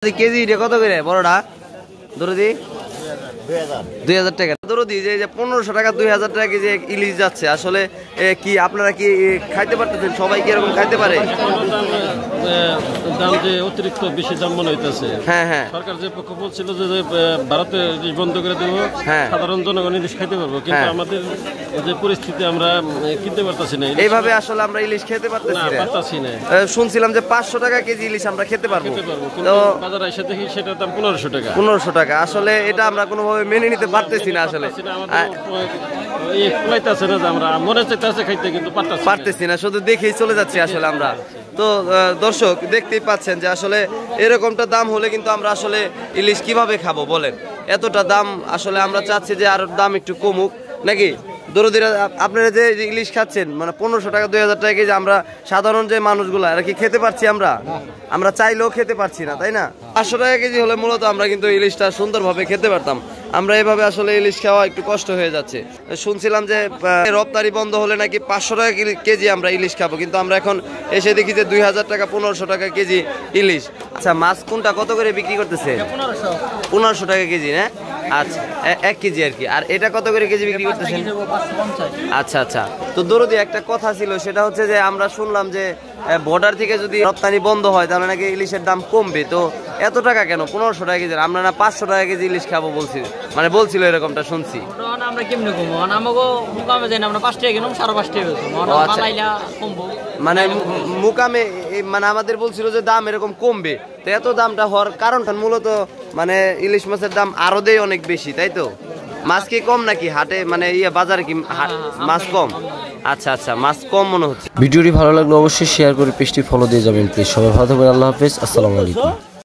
KG এটা কত করে বড়টা দরদি 2000 টাকা দরদি যে 1500 টাকা 2000 টাকা কেজি ইলিশ যাচ্ছে আসলে কি আপনারা কি খাইতে পারতেছেন সবাই কি এরকম খাইতে পারে দাম যে অতিরিক্ত বেশি দাম মনে হইতেছে হ্যাঁ হ্যাঁ সরকার যে পক্ষ বলছিল যে ভারতে ইলিশ বন্ধ করে দেব সাধারণ জনগণ ইলিশ খাইতে পারবো কিন্তু আমাদের যে পরিস্থিতি আমরা কিনতে পারতাছি না এইভাবে আসলে আমরা ইলিশ খেতে পারতেছি না শুনছিলাম যে 500 টাকা কেজি ইলিশ আমরা খেতে পারবো তো বাজারে এসে দেখি সেটার দাম 1500 টাকা আসলে এটা আমরা কোনোভাবে মেনে নিতে পারতেছি না আসলে আমরা মনে চাইতেছে খাইতে কিন্তু পারতেছি না শুধু দেখেই চলে যাচ্ছি আসলে আমরা তো দর্শক দেখতেই পাচ্ছেন যে আসলে এরকমটা দাম হলে কিন্তু আমরা আসলে ইলিশ কিভাবে খাবো বলেন এতটা দাম আসলে আমরা চাচ্ছি যে আর দাম একটু কমুক নাকি দরদিরা আপনারা যে ইলিশ খাচ্ছেন মানে 1500 টাকা 2000 টাকা কেজি আমরা সাধারণ যে মানুষগুলো এরা কি খেতে পারছি আমরা চাইলেও খেতে পারছি না তাই না 500 টাকা কেজি হলে মূলত আমরা কিন্তু ইলিশটা সুন্দরভাবে খেতে পারতাম আমরা এভাবে আসলে ইলিশ খাওয়া একটু কষ্ট হয়ে যাচ্ছে শুনছিলাম যে রপ্তানি বন্ধ হলে নাকি 500 টাকা কেজি আমরা ইলিশ খাবো কিন্তু আমরা এখন এসে দেখি যে 2000 টাকা 1500 টাকা কেজি ইলিশ আচ্ছা মাছ কোনটা কত করে বিক্রি করতেছে 1500 টাকা কেজি না আচ্ছা 1 কেজি আর কি আর এটা কত করে কেজি বিক্রি করতেছেন আচ্ছা আচ্ছা তো দরদি একটা কথা ছিল সেটা হচ্ছে যে আমরা শুনলাম যে বর্ডার থেকে যদি রপ্তানি বন্ধ হয় তাহলে নাকি ইলিশের দাম কমবে তো এত টাকা কেন 1500 টাকা কেজি আমরা না 500 টাকা কেজি ইলিশ খাবো বলছিল এরকমটা শুনছি আমরা কেমনে কমবো আমাকে মুকামে যাই না আমরা 5 টাকা কিনুম 5.5 টাকা বানাইলা কমবো মানে মুকামে মানে আমাদের বলছিল যে দাম এরকম কমবে তো এত দামটা হওয়ার কারণটা মূলত মানে ইলিশ মাছের দাম আরো দেয় অনেক বেশি তাই তো মাছ কি কম নাকি হাটে মানে বাজারে কি মাছ কম আচ্ছা আচ্ছা মাছ কম মনে হচ্ছে ভিডিওটি ভালো লাগলে অবশ্যই শেয়ার করে পেজটি ফলো দিয়ে যাবেন প্লিজ সবাই ভালো থাকবেন আল্লাহ হাফেজ আসসালামু আলাইকুম